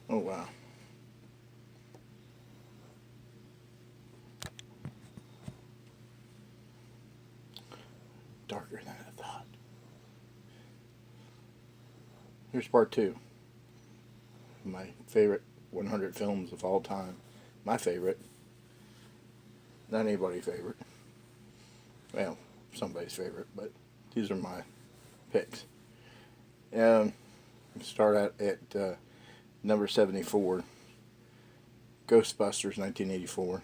Oh wow. Darker than I thought. Here's part two. My favorite 100 films of all time. My favorite. Not anybody's favorite. Well, somebody's favorite, but these are my picks. Start out at number 74, Ghostbusters 1984.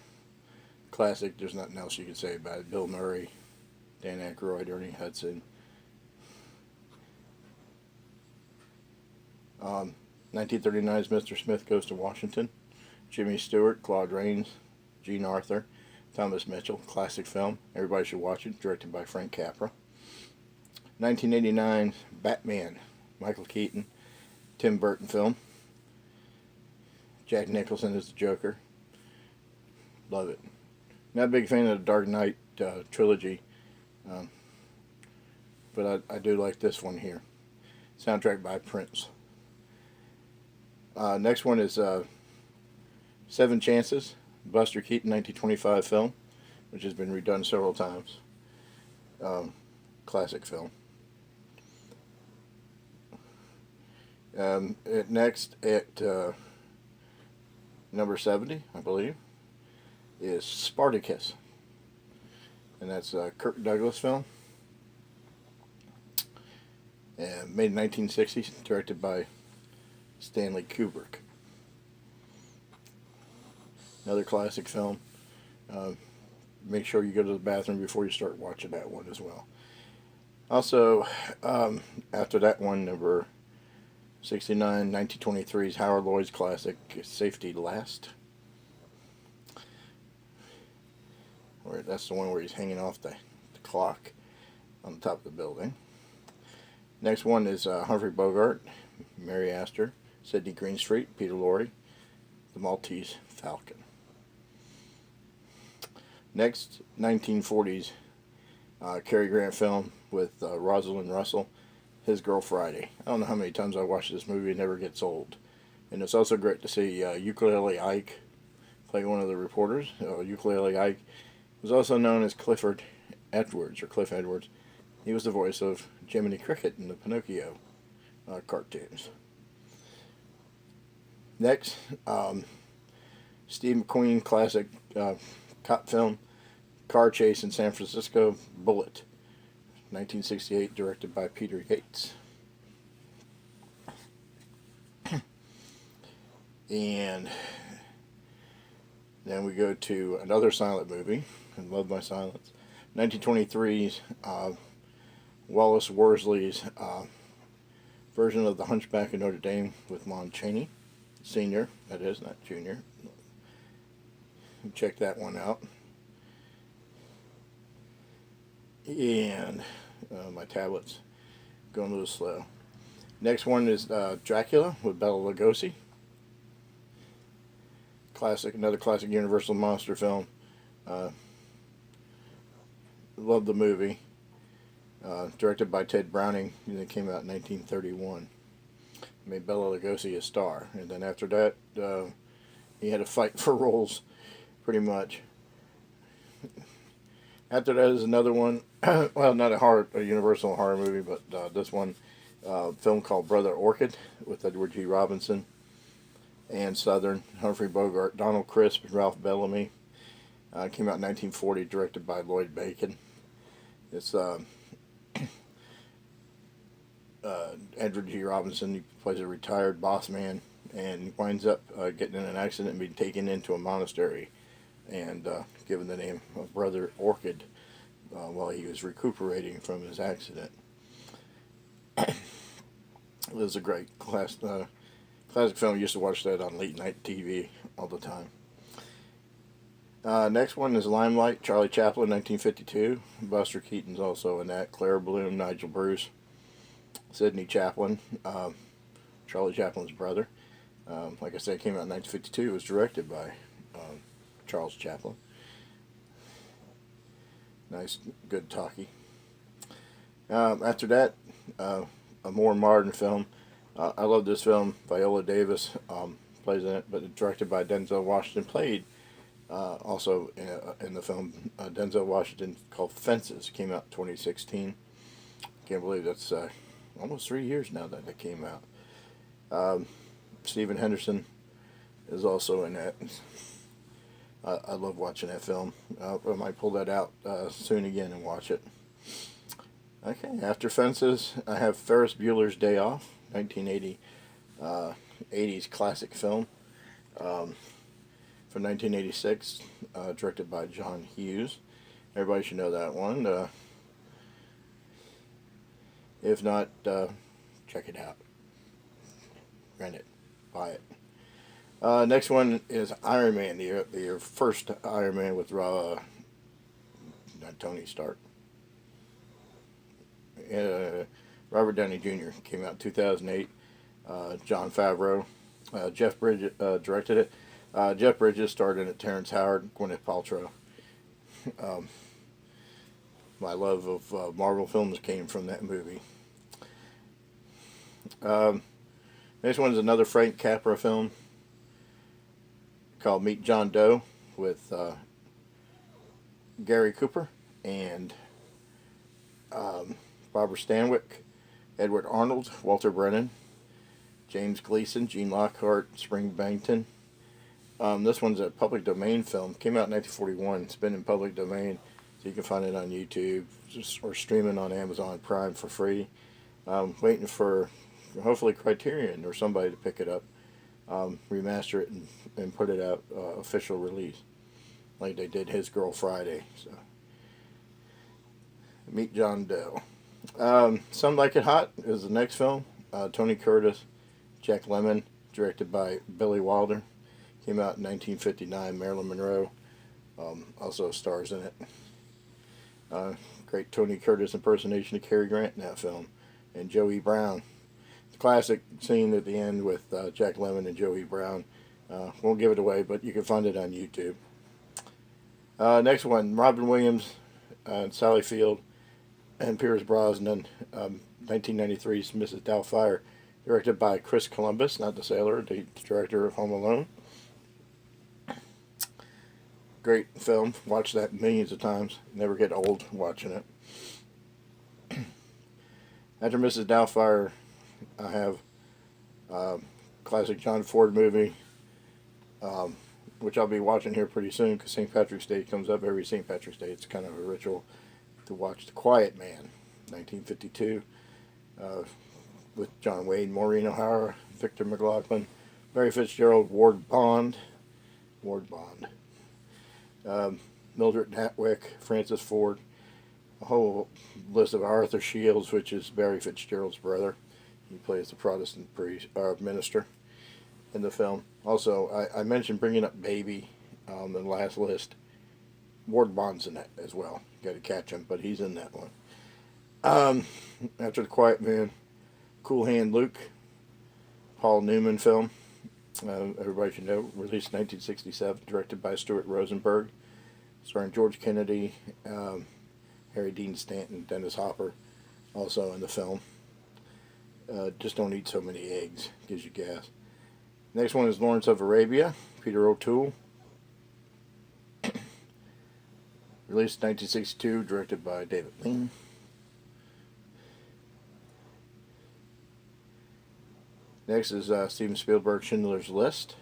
Classic, there's nothing else you can say about it. Bill Murray, Dan Aykroyd, Ernie Hudson. 1939's Mr. Smith Goes to Washington. Jimmy Stewart, Claude Rains, Gene Arthur, Thomas Mitchell. Classic film. Everybody should watch it. Directed by Frank Capra. 1989 Batman. Michael Keaton, Tim Burton film. Jack Nicholson is the Joker. Love it. Not a big fan of the Dark Knight trilogy, but I do like this one here. Soundtrack by Prince. Next one is Seven Chances, Buster Keaton 1925 film, which has been redone several times. Classic film. Next at number 70, I believe, is Spartacus. And that's a Kirk Douglas film. Made in 1960, directed by Stanley Kubrick. Another classic film. Make sure you go to the bathroom before you start watching that one as well. Also, after that one, number 69, 1923's Howard Lloyd's classic, Safety Last. That's the one where he's hanging off the clock on the top of the building. Next one is Humphrey Bogart, Mary Astor, Sidney Greenstreet, Peter Lorre, The Maltese Falcon. Next, 1940s Cary Grant film with Rosalind Russell, His Girl Friday. I don't know how many times I watched this movie. It never gets old. And it's also great to see Ukulele Ike play one of the reporters. Ukulele Ike was also known as Clifford Edwards, or Cliff Edwards. He was the voice of Jiminy Cricket in the Pinocchio cartoons. Next, Steve McQueen classic cop film, Car Chase in San Francisco, Bullet, 1968, directed by Peter Yates. And then we go to another silent movie, and Love My Silence, 1923's Wallace Worsley's version of The Hunchback of Notre Dame with Lon Chaney, Sr., that is, not Junior. Check that one out. And my tablet's going a little slow. Next one is Dracula with Bela Lugosi. Classic, another classic Universal monster film. Love the movie. Directed by Ted Browning, and it came out in 1931. Made Bela Lugosi a star, and then after that, he had to fight for roles, pretty much. After that is another one. Well, not a Universal horror movie, but this one, film called Brother Orchid with Edward G. Robinson, Ann Southern, Humphrey Bogart, Donald Crisp, and Ralph Bellamy. Came out in 1940, directed by Lloyd Bacon. It's Edward G. Robinson. He plays a retired boss man and winds up getting in an accident and being taken into a monastery and given the name of Brother Orchid while he was recuperating from his accident. It was a great classic film. I used to watch that on late night TV all the time. Next one is Limelight, Charlie Chaplin, 1952. Buster Keaton's also in that. Clara Bloom, Nigel Bruce, Sidney Chaplin, Charlie Chaplin's brother. Like I said, it came out in 1952. It was directed by Charles Chaplin. Nice, good talkie. After that, a more modern film. I love this film. Viola Davis plays in it, but it's directed by Denzel Washington. Played also in the film Denzel Washington, called Fences. Came out in 2016. Can't believe that's almost 3 years now that it came out. Stephen Henderson is also in that. I love watching that film. I might pull that out soon again and watch it. Okay, after Fences, I have Ferris Bueller's Day Off, 1980, 80s classic film from 1986, directed by John Hughes. Everybody should know that one. If not, check it out. Rent it. Buy it. Next one is Iron Man, the first Iron Man with not Tony Stark. Robert Downey Jr. came out in 2008. Jon Favreau. Jeff Bridges directed it. Jeff Bridges starred in it. Terrence Howard, Gwyneth Paltrow. My love of Marvel films came from that movie. Next one is another Frank Capra film called Meet John Doe, with Gary Cooper and Barbara Stanwyck, Edward Arnold, Walter Brennan, James Gleason, Gene Lockhart, Spring Bennington. This one's a public domain film. Came out in 1941. It's been in public domain, so you can find it on YouTube or streaming on Amazon Prime for free. Waiting for hopefully Criterion or somebody to pick it up, remaster it, and put it out official release, like they did His Girl Friday. So, Meet John Doe. Some Like It Hot is the next film. Tony Curtis, Jack Lemmon, directed by Billy Wilder. Came out in 1959. Marilyn Monroe also stars in it. Great Tony Curtis impersonation of Cary Grant in that film, and Joey Brown. Classic scene at the end with Jack Lemmon and Joey Brown. Won't give it away, but you can find it on YouTube. Next one, Robin Williams, Sally Field, and Pierce Brosnan. 1993's Mrs. Doubtfire, directed by Chris Columbus, not the sailor, the director of Home Alone. Great film. Watched that millions of times. Never get old watching it. After Mrs. Doubtfire, I have classic John Ford movie, which I'll be watching here pretty soon because St. Patrick's Day comes up every St. Patrick's Day. It's kind of a ritual to watch The Quiet Man, 1952, with John Wayne, Maureen O'Hara, Victor McLaughlin, Mary Fitzgerald, Ward Bond, Mildred Natwick, Francis Ford, a whole list of Arthur Shields, which is Barry Fitzgerald's brother. He plays the Protestant priest minister in the film. Also, I mentioned Bringing Up Baby in the last list. Ward Bond's in that as well. Got to catch him, but he's in that one. After The Quiet Man, Cool Hand Luke, Paul Newman film. Everybody should know, released in 1967, directed by Stuart Rosenberg, starring George Kennedy, Harry Dean Stanton, Dennis Hopper, also in the film. Just don't eat so many eggs, gives you gas. Next one is Lawrence of Arabia, Peter O'Toole. Released in 1962, directed by David Lean. Next is Steven Spielberg, Schindler's List.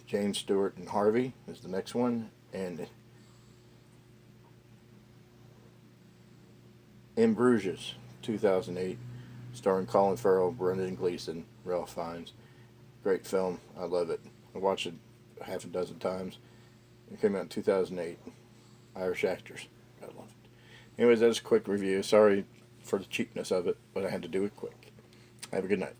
James Stewart and Harvey is the next one. And In Bruges, 2008, starring Colin Farrell, Brendan Gleeson, Ralph Fiennes. Great film. I love it. I watched it half a dozen times. It came out in 2008. Irish actors. I love it. Anyways, that's a quick review. Sorry for the cheapness of it, but I had to do it quick. Have a good night.